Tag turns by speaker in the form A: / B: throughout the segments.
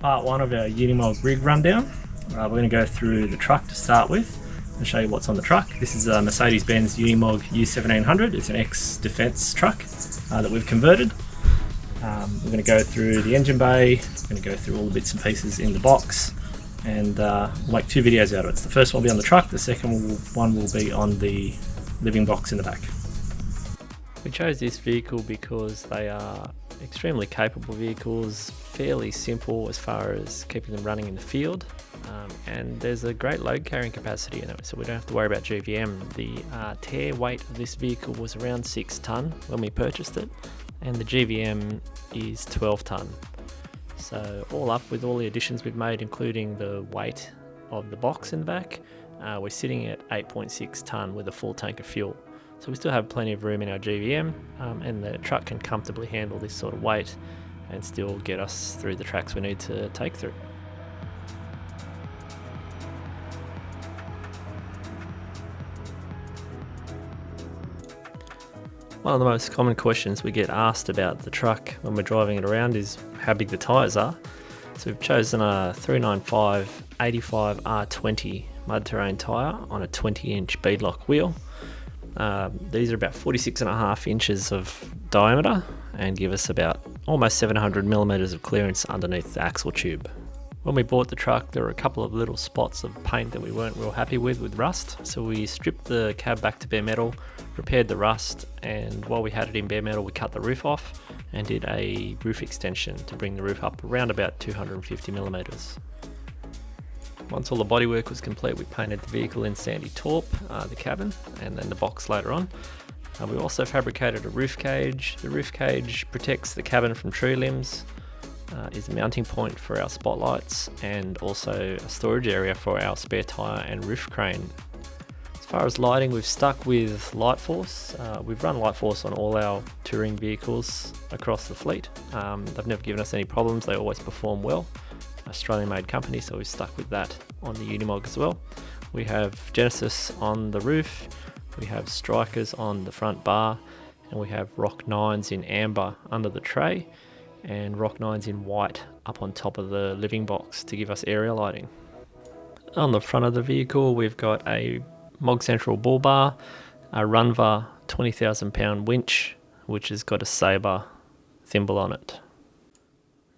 A: part one of our Unimog rig rundown. We're going to go through the truck to start with and show you what's on the truck. This is a Mercedes-Benz Unimog U1700. It's an ex-defence truck that we've converted. We're going to go through the engine bay, we're going to go through all the bits and pieces in the box, and we'll make two videos out of it. The first one will be on the truck, the second one will be on the living box in the back. We chose this vehicle because they are extremely capable vehicles, fairly simple as far as keeping them running in the field, and there's a great load carrying capacity in it, so we don't have to worry about GVM. The tare weight of this vehicle was around 6 tonne when we purchased it, and the GVM is 12 tonne. So all up, with all the additions we've made, including the weight of the box in the back, we're sitting at 8.6 tonne with a full tank of fuel. So we still have plenty of room in our GVM, and the truck can comfortably handle this sort of weight and still get us through the tracks we need to take through. One of the most common questions we get asked about the truck when we're driving it around is how big the tyres are. So we've chosen a 395 85 R20 mud terrain tyre on a 20-inch beadlock wheel. These are about 46.5 inches of diameter and give us about almost 700 millimeters of clearance underneath the axle tube. When we bought the truck, there were a couple of little spots of paint that we weren't real happy with rust, so we stripped the cab back to bare metal, repaired the rust, and while we had it in bare metal we cut the roof off and did a roof extension to bring the roof up around about 250 millimeters. Once all the bodywork was complete, we painted the vehicle in sandy taupe, the cabin, and then the box later on. We also fabricated a roof cage. The roof cage protects the cabin from tree limbs, is a mounting point for our spotlights, and also a storage area for our spare tyre and roof crane. As far as lighting, we've stuck with Light Force. We've run Light Force on all our touring vehicles across the fleet. They've never given us any problems, they always perform well. Australian made company, so we've stuck with that on the Unimog as well. We have Genesis on the roof, we have Strikers on the front bar, and we have Rock 9s in amber under the tray, and Rock 9s in white up on top of the living box to give us area lighting. On the front of the vehicle we've got a Mog Central bull bar, a Runva 20,000 pound winch which has got a Sabre thimble on it.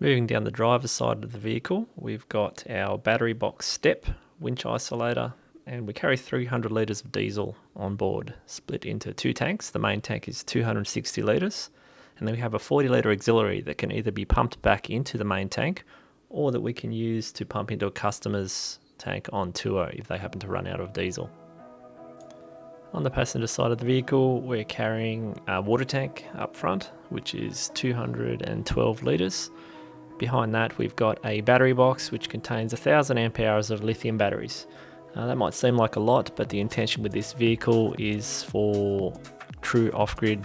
A: Moving down the driver's side of the vehicle, we've got our battery box step, winch isolator, and we carry 300 litres of diesel on board, split into two tanks. The main tank is 260 litres, and then we have a 40 litre auxiliary that can either be pumped back into the main tank or that we can use to pump into a customer's tank on tour if they happen to run out of diesel. On the passenger side of the vehicle, we're carrying a water tank up front, which is 212 litres. Behind that we've got a battery box which contains 1000 amp hours of lithium batteries. That might seem like a lot, but the intention with this vehicle is for true off-grid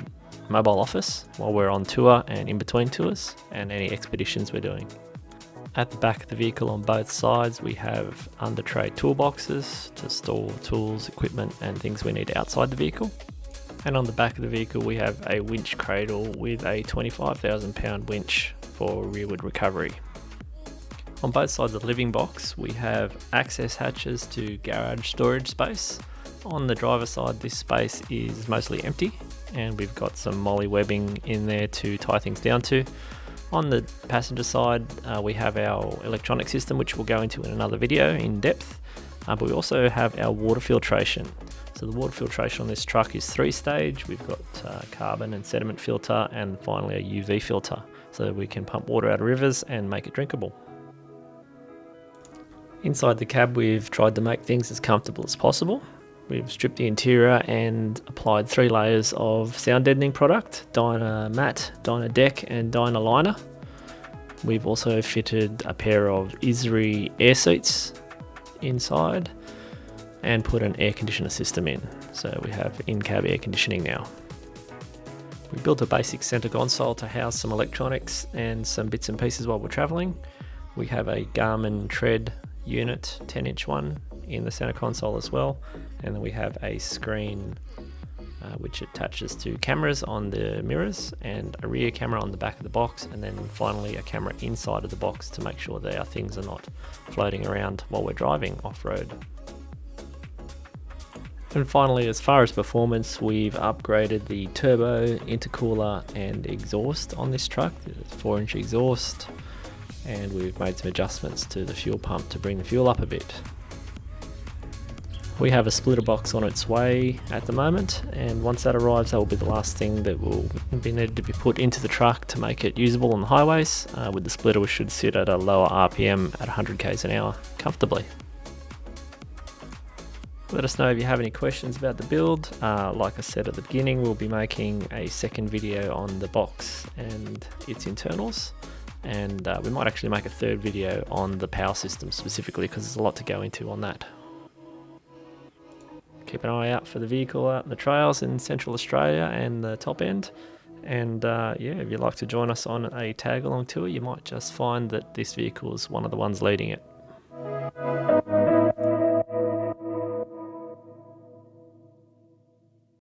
A: mobile office while we're on tour and in between tours and any expeditions we're doing. At the back of the vehicle on both sides we have under tray toolboxes to store tools, equipment and things we need outside the vehicle. And on the back of the vehicle we have a winch cradle with a 25,000 pound winch for rearward recovery. On both sides of the living box we have access hatches to garage storage space. On the driver's side this space is mostly empty and we've got some molly webbing in there to tie things down to. On the passenger side we have our electronic system which we'll go into in another video in depth, but we also have our water filtration. So the water filtration on this truck is 3-stage. We've got carbon and sediment filter and finally a UV filter, so that we can pump water out of rivers and make it drinkable. Inside the cab we've tried to make things as comfortable as possible. We've stripped the interior and applied 3 layers of sound deadening product, Dyna Matte, Dyna Deck and Dyna Liner. We've also fitted a pair of Isri air seats inside and put an air conditioner system in, so we have in-cab air conditioning now. We built a basic centre console to house some electronics and some bits and pieces while we're travelling. We have a Garmin Tread unit, 10-inch one, in the centre console as well, and then we have a screen which attaches to cameras on the mirrors and a rear camera on the back of the box, and then finally a camera inside of the box to make sure that our things are not floating around while we're driving off-road. And finally, as far as performance, we've upgraded the turbo, intercooler and exhaust on this truck. It's 4-inch exhaust, and we've made some adjustments to the fuel pump to bring the fuel up a bit. We have a splitter box on its way at the moment, and once that arrives, that will be the last thing that will be needed to be put into the truck to make it usable on the highways. With the splitter, we should sit at a lower RPM at 100 k's an hour comfortably. Let us know if you have any questions about the build. Like I said at the beginning, we'll be making a second video on the box and its internals, and we might actually make a third video on the power system specifically, because there's a lot to go into on that. Keep an eye out for the vehicle out in the trails in Central Australia and the top end. And yeah, if you'd like to join us on a tag along tour, you might just find that this vehicle is one of the ones leading it.